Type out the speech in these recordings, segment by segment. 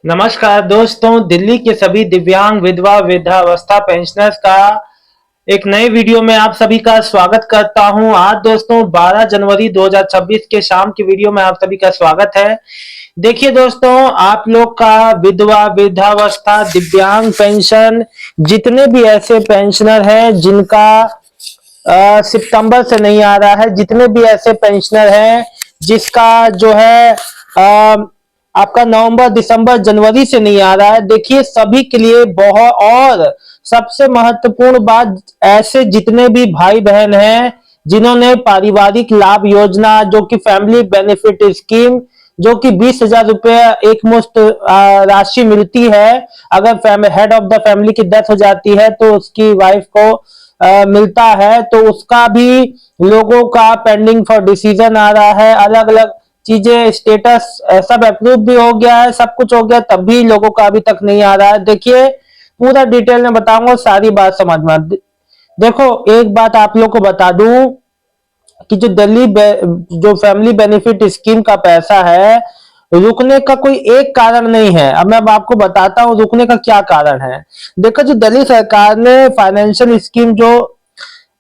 नमस्कार दोस्तों, दिल्ली के सभी दिव्यांग विधवा वृद्धावस्था पेंशनर्स का एक नए वीडियो में आप सभी का स्वागत करता हूं। आज दोस्तों 12 जनवरी 2026 के शाम की वीडियो में आप सभी का स्वागत है। देखिए दोस्तों, आप लोग का विधवा वृद्धावस्था दिव्यांग पेंशन जितने भी ऐसे पेंशनर हैं जिनका सितंबर से नहीं आ रहा है, जितने भी ऐसे पेंशनर हैं जिसका जो है आपका नवंबर दिसंबर जनवरी से नहीं आ रहा है, देखिए सभी के लिए बहुत और सबसे महत्वपूर्ण बात, ऐसे जितने भी भाई बहन हैं जिन्होंने पारिवारिक लाभ योजना जो कि फैमिली बेनिफिट स्कीम जो कि 20,000 रुपये एक मुश्त राशि मिलती है अगर हेड ऑफ द फैमिली की डेथ हो जाती है तो उसकी वाइफ को मिलता है, तो उसका भी लोगों का पेंडिंग फॉर डिसीजन आ रहा है। अलग अलग चीजें स्टेटस सब अप्रूव भी हो गया है, सब कुछ हो गया, तब भी लोगों का अभी तक नहीं आ रहा है। देखिए पूरा डिटेल में बताऊंगा, सारी बात समझ में देखो एक बात आप लोग को बता दूं कि जो फैमिली बेनिफिट स्कीम का पैसा है, रुकने का कोई एक कारण नहीं है। अब मैं आपको बताता हूं रुकने का क्या कारण है। देखो, जो दिल्ली सरकार ने फाइनेंशियल स्कीम जो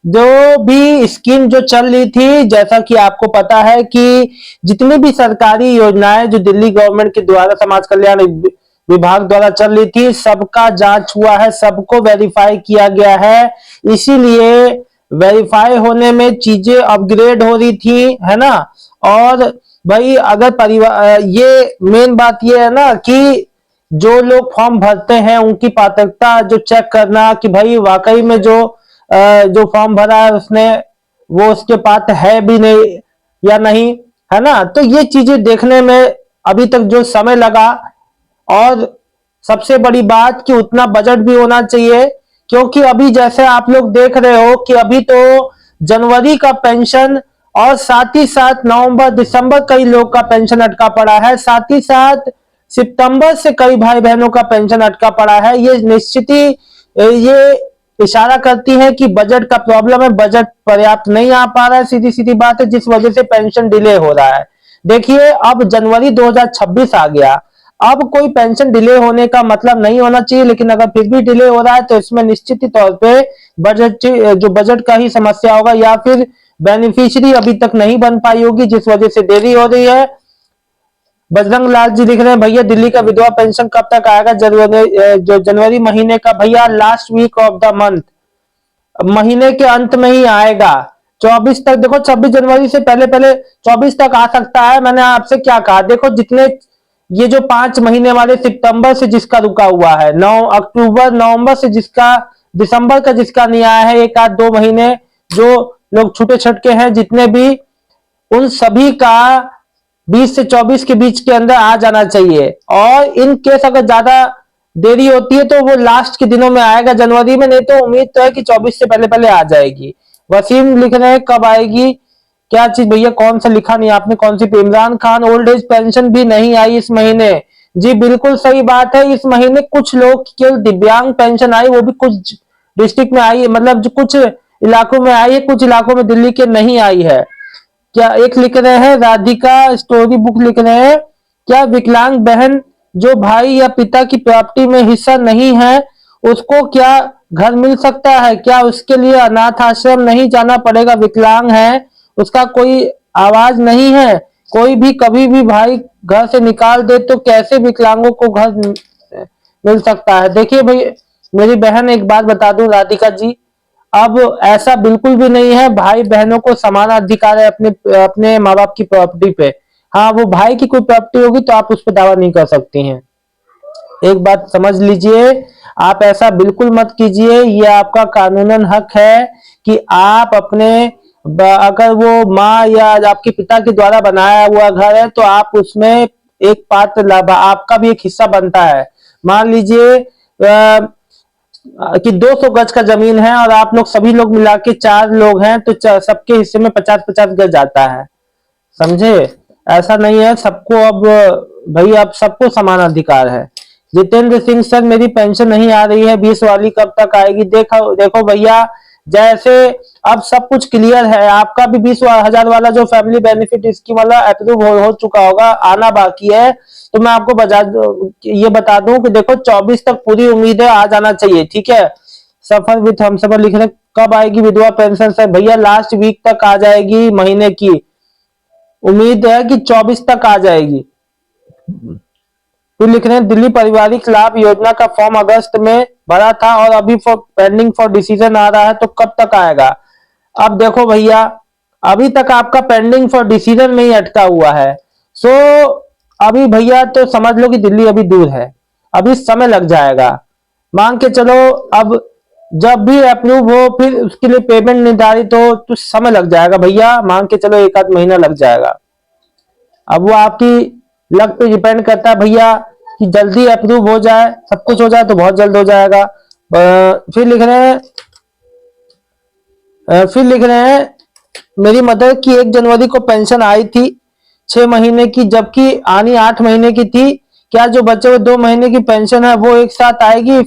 जो भी स्कीम जो चल रही थी, जैसा कि आपको पता है कि जितनी भी सरकारी योजनाएं जो दिल्ली गवर्नमेंट के द्वारा समाज कल्याण विभाग द्वारा चल रही थी, सबका जांच हुआ है, सबको वेरीफाई किया गया है। इसीलिए वेरीफाई होने में चीजें अपग्रेड हो रही थी, है ना। और भाई अगर परिवार, ये मेन बात ये है ना कि जो लोग फॉर्म भरते हैं उनकी पात्रता जो चेक करना कि भाई वाकई में जो फॉर्म भरा है उसने वो उसके पात्र है भी नहीं या नहीं, है ना। तो ये चीजें देखने में अभी तक जो समय लगा, और सबसे बड़ी बात कि उतना बजट भी होना चाहिए, क्योंकि अभी जैसे आप लोग देख रहे हो कि अभी तो जनवरी का पेंशन और साथ ही साथ नवंबर दिसंबर कई लोग का पेंशन अटका पड़ा है, साथ ही साथ सितंबर से कई भाई बहनों का पेंशन अटका पड़ा है। ये निश्चित ही ये इशारा करती है कि बजट का प्रॉब्लम है, बजट पर्याप्त नहीं आ पा रहा है, सीधी सीधी बात है, जिस वजह से पेंशन डिले हो रहा है। देखिए अब जनवरी 2026 आ गया, अब कोई पेंशन डिले होने का मतलब नहीं होना चाहिए, लेकिन अगर फिर भी डिले हो रहा है तो इसमें निश्चित ही तौर पे बजट का ही समस्या होगा, या फिर बेनिफिशियरी अभी तक नहीं बन पाई होगी जिस वजह से देरी हो रही है। बजरंग लाल जी लिख रहे हैं, भैया दिल्ली का विधवा पेंशन कब तक आएगा? जो जनवरी महीने का भैया last week of the month, महीने के अंत में ही आएगा। 24 तक देखो, 26 जनवरी से पहले पहले 24 तक आ सकता है। मैंने आपसे क्या कहा, देखो जितने ये जो 5 महीने वाले सितंबर से जिसका रुका हुआ है, 9 अक्टूबर नवंबर से जिसका, दिसंबर का जिसका नहीं आया है, एक आध 2 महीने जो लोग छूटे छटके हैं जितने भी, उन सभी का 20 से 24 के बीच के अंदर आ जाना चाहिए। और इन केस अगर ज्यादा देरी होती है तो वो लास्ट के दिनों में आएगा जनवरी में, नहीं तो उम्मीद तो है कि 24 से पहले पहले आ जाएगी। वसीम लिख रहे हैं कब आएगी, क्या चीज भैया, कौन सा लिखा नहीं आपने, कौन सी? Imran Khan, old age pension भी नहीं आई इस महीने। जी बिल्कुल सही बात है, इस महीने कुछ लोग केवल दिव्यांग पेंशन आई, वो भी कुछ डिस्ट्रिक्ट में आई है, मतलब जो कुछ इलाकों में आई है, कुछ इलाकों में दिल्ली के नहीं आई है। क्या एक लिख रहे हैं राधिका स्टोरी बुक लिख रहे हैं, क्या विकलांग बहन जो भाई या पिता की प्रॉपर्टी में हिस्सा नहीं है उसको क्या घर मिल सकता है? क्या उसके लिए अनाथ आश्रम नहीं जाना पड़ेगा? विकलांग है, उसका कोई आवाज नहीं है, कोई भी कभी भी भाई घर से निकाल दे तो कैसे विकलांगों को घर मिल सकता है? देखिए भाई मेरी बहन, एक बात बता दूं राधिका जी, अब ऐसा बिल्कुल भी नहीं है। भाई बहनों को समान अधिकार है अपने अपने माँ बाप की प्रॉपर्टी पे। हाँ, वो भाई की कोई प्रॉपर्टी होगी तो आप उस पर दावा नहीं कर सकती हैं। एक बात समझ लीजिए, आप ऐसा बिल्कुल मत कीजिए, ये आपका कानूनन हक है कि आप अपने, अगर वो माँ या आपके पिता के द्वारा बनाया हुआ घर है तो आप उसमें एक पात्र लाभ, आपका भी एक हिस्सा बनता है। मान लीजिए कि 200 गज का जमीन है और आप लोग सभी लोग मिला के 4 लोग हैं तो सबके हिस्से में 50-50 गज आता है, समझे? ऐसा नहीं है सबको, अब भाई अब सबको समान अधिकार है। जितेंद्र सिंह सर, मेरी पेंशन नहीं आ रही है, 20 वाली कब तक आएगी? देखो देखो भैया, जैसे अब सब कुछ क्लियर है, आपका भी 20,000 वाला जो फैमिली बेनिफिट स्कीम वाला अप्रूव हो चुका होगा, आना बाकी है। तो मैं आपको ये बता दूं कि देखो 24 तक पूरी उम्मीद है आ जाना चाहिए, ठीक है। सफर विथ हम सफर लिख रहे, कब आएगी विधवा पेंशन से भैया? लास्ट वीक तक आ जाएगी, महीने की उम्मीद है कि 24 तक आ जाएगी। फिर लिख रहे हैं दिल्ली पारिवारिक लाभ योजना का फॉर्म अगस्त में भरा था और अभी पेंडिंग फॉर डिसीजन आ रहा है, तो कब तक आएगा? अब देखो भैया, अभी तक आपका पेंडिंग फॉर डिसीजन में ही अटका हुआ है। सो अभी भैया तो समझ लो कि दिल्ली अभी दूर है, अभी समय लग जाएगा। मान के चलो अब जब भी अप्रूव हो फिर उसके लिए पेमेंट निर्धारित हो तो समय लग जाएगा भैया, मान के चलो 1 आध महीना लग जाएगा। अब वो आपकी लक पे डिपेंड करता है भैया कि जल्दी अप्रूव हो जाए, सब कुछ हो जाए तो बहुत जल्द हो जाएगा। फिर लिख रहे हैं मेरी मदर की 1 जनवरी को पेंशन आई थी 6 महीने की, जबकि आनी 8 महीने की थी। क्या जो बचे हुए 2 महीने की पेंशन है वो एक साथ आएगी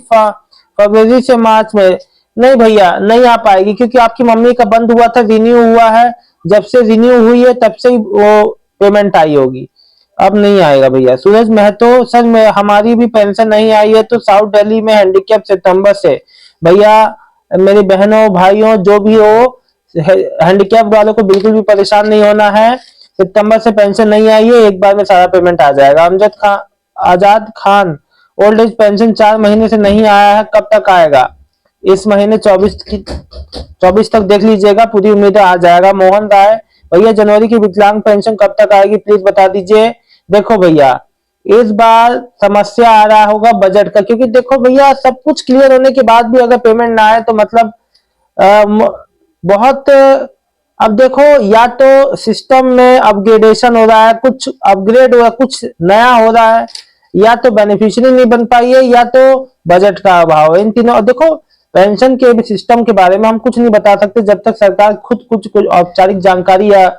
फरवरी से मार्च में? नहीं भैया, नहीं आ पाएगी, क्योंकि आपकी मम्मी का बंद हुआ था, रिन्यू हुआ है। जब से रिन्यू हुई है तब से ही वो पेमेंट आई होगी, अब नहीं आएगा भैया। सूरज महतो, सर में हमारी भी पेंशन नहीं आई है, तो साउथ दिल्ली में हैंडीकैप सितंबर से। भैया मेरी बहनों भाइयों जो भी हो, हैंडीकैप वालों को बिल्कुल भी परेशान नहीं होना है। सितंबर से पेंशन नहीं आई है, एक बार में सारा पेमेंट आ जाएगा। आजाद खान, ओल्ड एज पेंशन 4 महीने से नहीं आया है, कब तक आएगा? इस महीने 24 तक देख लीजिएगा, पूरी उम्मीद आ जाएगा। मोहन राय, भैया जनवरी की विकलांग पेंशन कब तक आएगी, प्लीज बता दीजिए। देखो भैया, इस बार समस्या आ रहा होगा बजट का, क्योंकि देखो भैया सब कुछ क्लियर होने के बाद भी अगर पेमेंट ना आए तो मतलब बहुत, अब देखो या तो सिस्टम में अपग्रेडेशन हो रहा है, कुछ अपग्रेड हो रहा है, कुछ नया हो रहा है, या तो बेनिफिशियरी नहीं बन पाई है, या तो बजट का अभाव है। इन तीनों, देखो पेंशन के भी सिस्टम के बारे में हम कुछ नहीं बता सकते जब तक सरकार खुद कुछ औपचारिक जानकारी या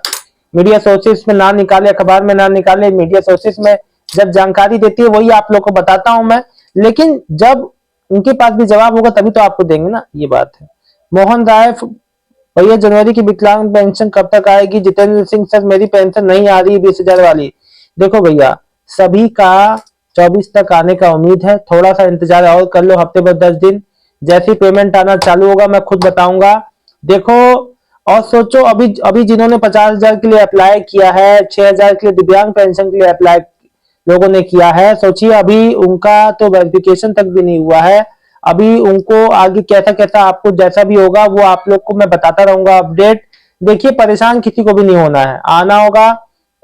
मीडिया सोर्सेस में ना निकाले, अखबार में ना निकाले, मीडिया सोर्सेस में जब जानकारी देती है वही आप लोग को बताता हूं मैं। लेकिन जब उनके पास भी जवाब होगा तभी तो आपको देंगे ना, ये बात है। मोहन राय, भैया जनवरी की विकलांग पेंशन कब तक आएगी? जितेंद्र सिंह, सर मेरी पेंशन नहीं आ रही 20,000 वाली। देखो भैया, सभी का 24 तक आने का उम्मीद है, थोड़ा सा इंतजार और कर लो, हफ्ते भर 10 दिन। जैसी पेमेंट आना चालू होगा मैं खुद बताऊंगा। देखो और सोचो, अभी अभी जिन्होंने 50,000 के लिए अप्लाई किया है, 6,000 के लिए दिव्यांग पेंशन के लिए अप्लाई लोगों ने किया है, सोचिए अभी उनका तो वेरिफिकेशन तक भी नहीं हुआ है। अभी उनको आगे कैसा कैसा आपको जैसा भी होगा वो आप लोग को मैं बताता रहूंगा अपडेट। देखिए परेशान किसी को भी नहीं होना है, आना होगा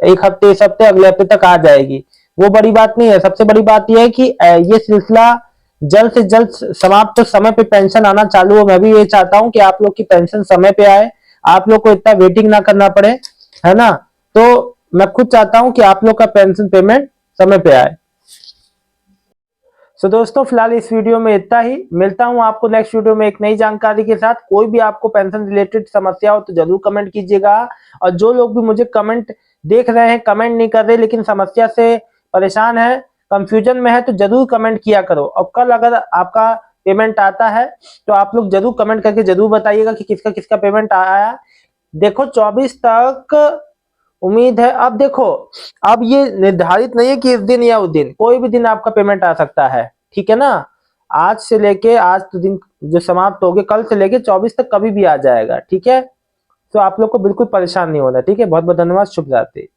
1 हफ्ते, इस हफ्ते, अगले हफ्ते तक आ जाएगी, वो बड़ी बात नहीं है। सबसे बड़ी बात यह है कि ये सिलसिला जल्द से जल्द समाप्त, तो समय पे पेंशन आना चालू हो। मैं भी ये चाहता हूँ कि आप लोग की पेंशन समय पे आए, आप लोग को इतना वेटिंग ना करना पड़े, है ना। तो मैं खुद चाहता हूँ कि आप लोग का पेंशन पेमेंट समय पे आए। सो दोस्तों फिलहाल इस वीडियो में इतना ही, मिलता हूं आपको नेक्स्ट वीडियो में एक नई जानकारी के साथ। कोई भी आपको पेंशन रिलेटेड समस्या हो तो जरूर कमेंट कीजिएगा, और जो लोग भी मुझे कमेंट देख रहे हैं, कमेंट नहीं कर रहे लेकिन समस्या से परेशान है, कंफ्यूजन में है, तो जरूर कमेंट किया करो। और कल अगर आपका पेमेंट आता है तो आप लोग जरूर कमेंट करके जरूर बताइएगा कि किसका किसका पेमेंट आया। देखो 24 तक उम्मीद है। अब देखो, अब ये निर्धारित नहीं है कि इस दिन या उस दिन, कोई भी दिन आपका पेमेंट आ सकता है, ठीक है ना। आज से लेके, आज तो दिन जो समाप्त हो गए, कल से लेके 24 तक कभी भी आ जाएगा, ठीक है। तो आप लोग को बिल्कुल परेशान नहीं होना, ठीक है। बहुत बहुत धन्यवाद, शुभ रात्रि।